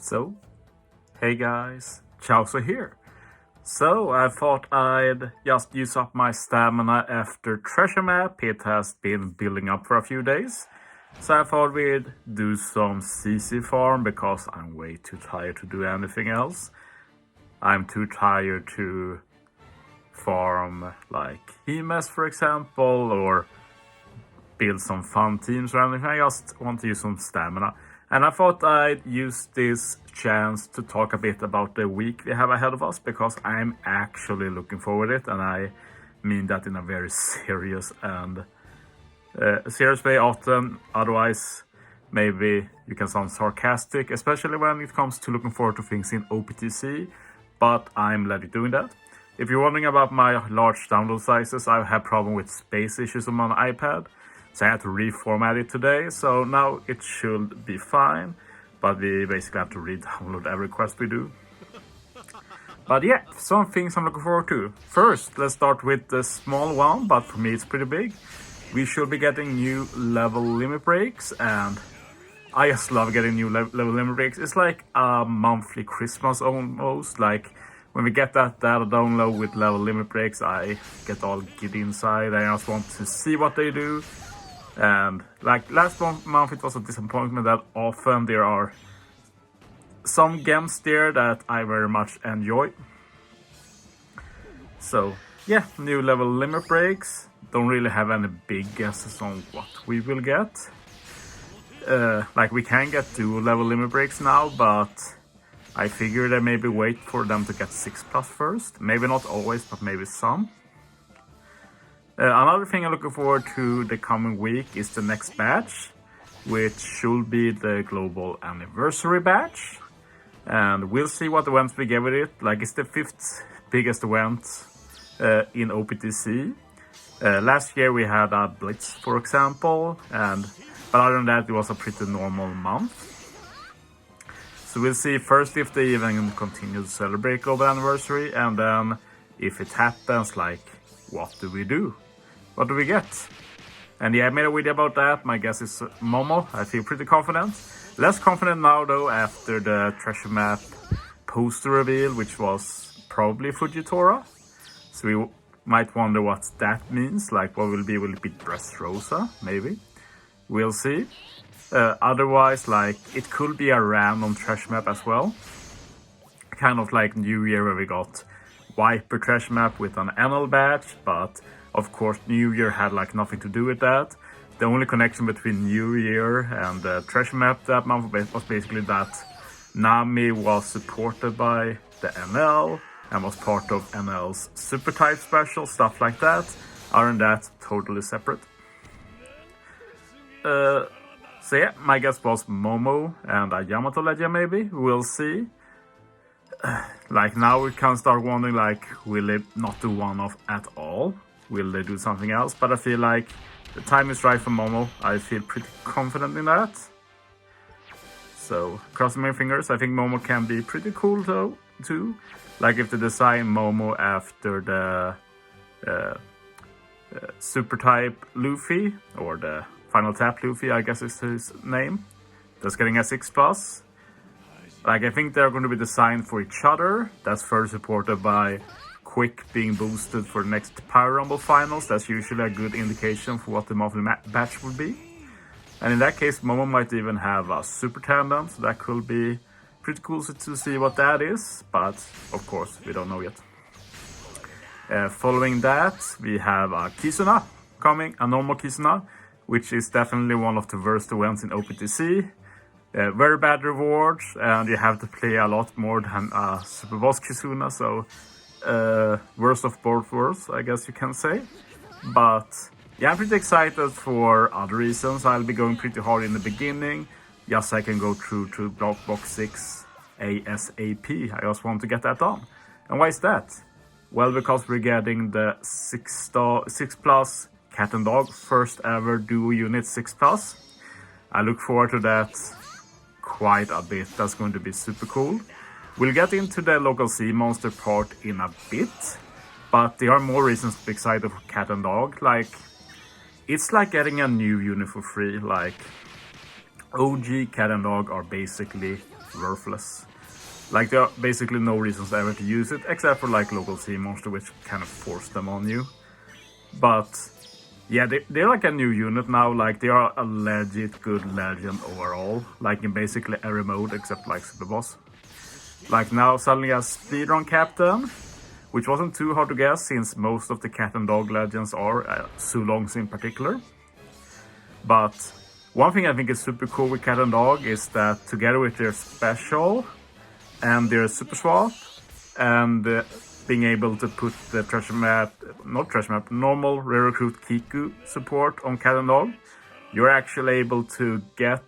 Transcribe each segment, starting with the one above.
So, hey guys, Chauzu here. So, I thought I'd just use up my stamina after Treasure Map. It has been building up for a few days. So I thought we'd do some CC farm because I'm way too tired to do anything else. I'm too tired to farm like EMS for example, or build some fun teams or anything. I just want to use some stamina. And I thought I'd use this chance to talk a bit about the week we have ahead of us, because I'm actually looking forward to it, and I mean that in a very serious and serious way often. Otherwise, maybe you can sound sarcastic, especially when it comes to looking forward to things in OPTC, but I'm legit doing that. If you're wondering about my large download sizes, I have problem with space issues on my iPad. So I had to reformat it today, so now it should be fine. But we basically have to re-download every quest we do. But yeah, some things I'm looking forward to. First, let's start with the small one, but for me it's pretty big. We should be getting new level limit breaks, and I just love getting new level limit breaks. It's like a monthly Christmas almost. Like when we get that data download with level limit breaks, I get all giddy inside. I just want to see what they do. And like last month it was a disappointment that often there are some gems there that I very much enjoy. So yeah, new level limit breaks. Don't really have any big guesses on what we will get. Like we can get dual level limit breaks now, but I figured I maybe wait for them to get 6+ first. Maybe not always, but maybe some. Another thing I'm looking forward to the coming week is the next batch, which should be the global anniversary batch. And we'll see what events we get with it. Like it's the 5th biggest event in OPTC. Last year we had a Blitz, for example, but other than that it was a pretty normal month. So we'll see first if they even continue to celebrate global anniversary, and then if it happens, like what do we do? What do we get? And yeah, I made a video about that. My guess is Momo. I feel pretty confident. Less confident now though after the treasure map poster reveal, which was probably Fujitora. So we might wonder what that means. Like what will it be Dressrosa? Maybe. We'll see. Otherwise, like it could be a random treasure map as well. Kind of like New Year where we got Viper treasure map with an NL badge, but of course New Year had like nothing to do with that. The only connection between New Year and the treasure map that month was basically that Nami was supported by the NL and was part of NL's super type special, stuff like that. Other than that, totally separate. So yeah, my guess was Momo and a Yamato Legend maybe. We'll see. Like now we can start wondering, like, will they not do one-off at all? Will they do something else? But I feel like the time is right for Momo. I feel pretty confident in that. So crossing my fingers. I think Momo can be pretty cool though too. Like if they design Momo after the super type Luffy, or the final tap Luffy, I guess is his name, that's getting a 6+. Like I think they're going to be designed for each other. That's further supported by Quick being boosted for the next Power Rumble finals. That's usually a good indication for what the monthly batch would be. And in that case, Momo might even have a super tandem, so that could be pretty cool to see what that is. But of course, we don't know yet. Following that, we have a Kizuna coming, a normal Kizuna, which is definitely one of the worst events in OPTC. Very bad rewards, and you have to play a lot more than a Super Boss Kizuna, so worst of both worlds, I guess you can say. But yeah, I'm pretty excited for other reasons. I'll be going pretty hard in the beginning, just so I can go through to block box 6 ASAP. I just want to get that done. And why is that? Well, because we're getting the 6+ Cat and Dog first ever duo unit 6+. I look forward to that quite a bit. That's going to be super cool. We'll get into the local sea monster part in a bit, but there are more reasons to be excited for Cat and Dog. Like, it's like getting a new unit for free. Like, OG cat and dog are basically worthless. Like there are basically no reasons ever to use it, except for like local sea monster, which kind of forced them on you. But yeah, they're like a new unit now. Like they are a legit good legend overall. Like in basically every mode except like Super Boss. Like now suddenly a speedrun captain, which wasn't too hard to guess since most of the cat and dog legends are Sulongs in particular. But one thing I think is super cool with cat and dog is that together with their special and their super swap and being able to put the normal rare recruit Kiku support on cat and dog, you're actually able to get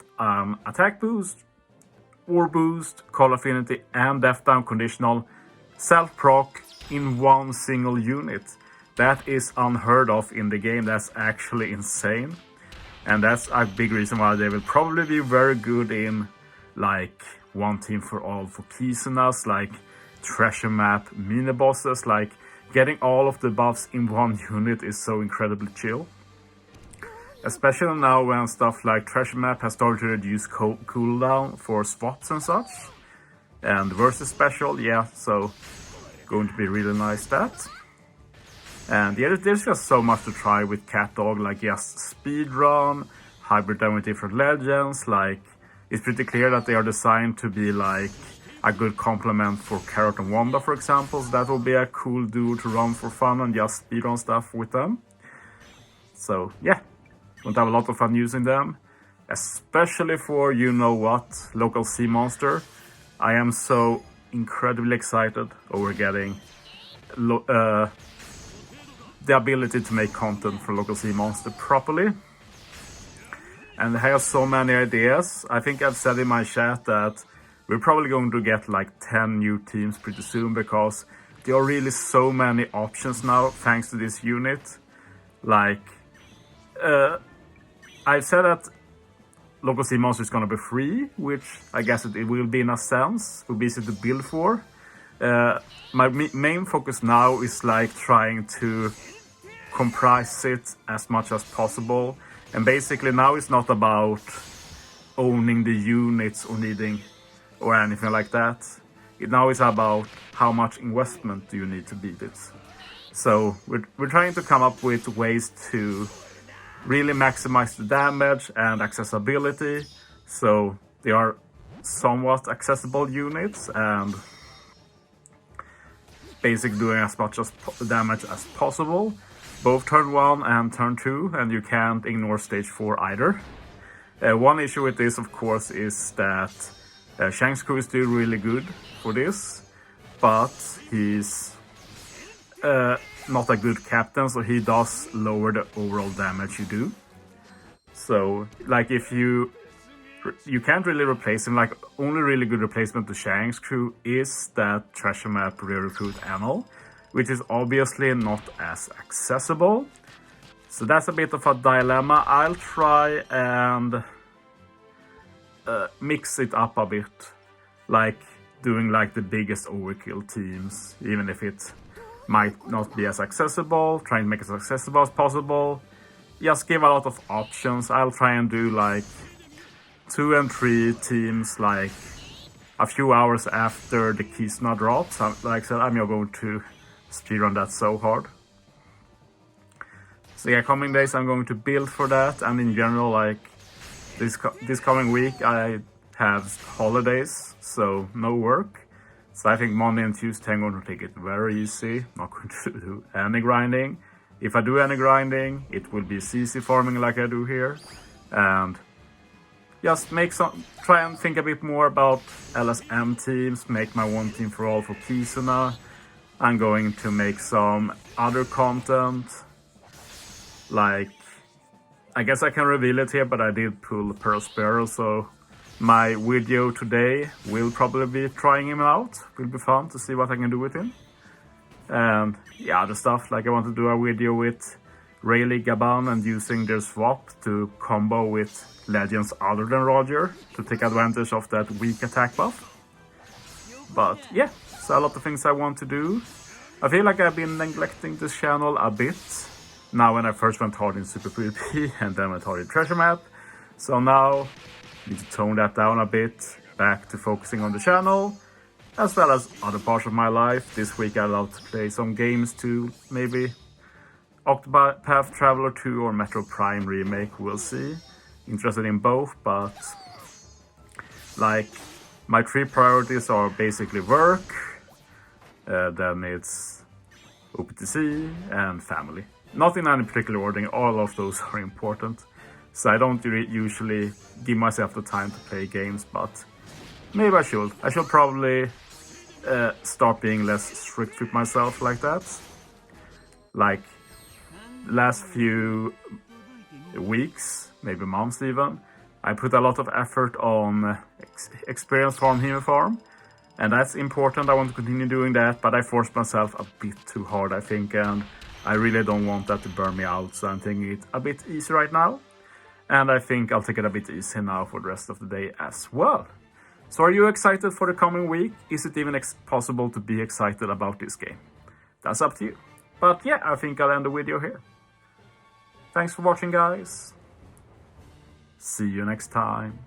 attack boost, war boost, call affinity, and death down conditional self-proc in one single unit. That is unheard of in the game. That's actually insane. And that's a big reason why they will probably be very good in like one team for all for Kizunas, like treasure map mini bosses. Like getting all of the buffs in one unit is so incredibly chill. Especially now when stuff like treasure map has started to reduce cooldown for swaps and such. And versus special, yeah, so going to be really nice that. And yeah, there's just so much to try with cat dog, like just speedrun, hybrid them with different legends. Like it's pretty clear that they are designed to be like a good complement for Carrot and Wanda, for example. So that will be a cool duo to run for fun and just speedrun stuff with them. So yeah, going to have a lot of fun using them, especially for you know what, local sea monster. I am so incredibly excited over getting the ability to make content for local sea monster properly. And I have so many ideas. I think I've said in my chat that we're probably going to get like 10 new teams pretty soon, because there are really so many options now thanks to this unit. Like I've said that local sea monster is going to be free, which I guess it will be in a sense. It will be easy to build for. My main focus now is like trying to comprise it as much as possible, and basically now it's not about owning the units or needing or anything like that. Now it's about how much investment do you need to beat it. So we're trying to come up with ways to really maximize the damage and accessibility, so they are somewhat accessible units and basically doing as much as damage as possible, both turn 1 and turn 2, and you can't ignore stage 4 either. One issue with this, of course, is that Shang's crew is still really good for this, but he's not a good captain, so he does lower the overall damage you do. So, like, if you can't really replace him. Like, only really good replacement to Shang's crew is that treasure map rare recruit Anil, which is obviously not as accessible. So that's a bit of a dilemma. I'll try and mix it up a bit, like doing like the biggest overkill teams, even if it might not be as accessible, try and make it as accessible as possible. Just give a lot of options. I'll try and do like 2 and 3 teams like a few hours after the Kizuna drops. Like I said, I'm not going to speedrun that so hard. So yeah, coming days I'm going to build for that, and in general, like this coming week I have holidays, so no work. So I think Monday and Tuesday I'm going to take it very easy, not going to do any grinding. If I do any grinding, it will be CC farming like I do here, and just try and think a bit more about LSM teams, make my one team for all for Kizuna. I'm going to make some other content, like, I guess I can reveal it here, but I did pull Pearl Sparrow, so my video today will probably be trying him out. Will be fun to see what I can do with him. And yeah, other stuff, like I want to do a video with Rayleigh Gaban and using their swap to combo with legends other than Roger to take advantage of that weak attack buff. But yeah, so a lot of things I want to do. I feel like I've been neglecting this channel a bit now when I first went hard in Super PvP and then went hard in Treasure Map. So now Need to tone that down a bit, back to focusing on the channel, as well as other parts of my life. This week I love to play some games too, maybe Octopath Traveler 2 or Metro Prime Remake, we'll see. Interested in both, but like my 3 priorities are basically work, then it's OPTC and family. Not in any particular order, all of those are important. So I don't usually give myself the time to play games, but maybe I should. I should probably start being less strict with myself like that. Like last few weeks, maybe months even, I put a lot of effort on experience farm, hero farm, and that's important. I want to continue doing that, but I forced myself a bit too hard, I think, and I really don't want that to burn me out, so I'm taking it a bit easy right now, and I think I'll take it a bit easy now for the rest of the day as well. So are you excited for the coming week? Is it even possible to be excited about this game? That's up to you. But yeah, I think I'll end the video here. Thanks for watching, guys. See you next time.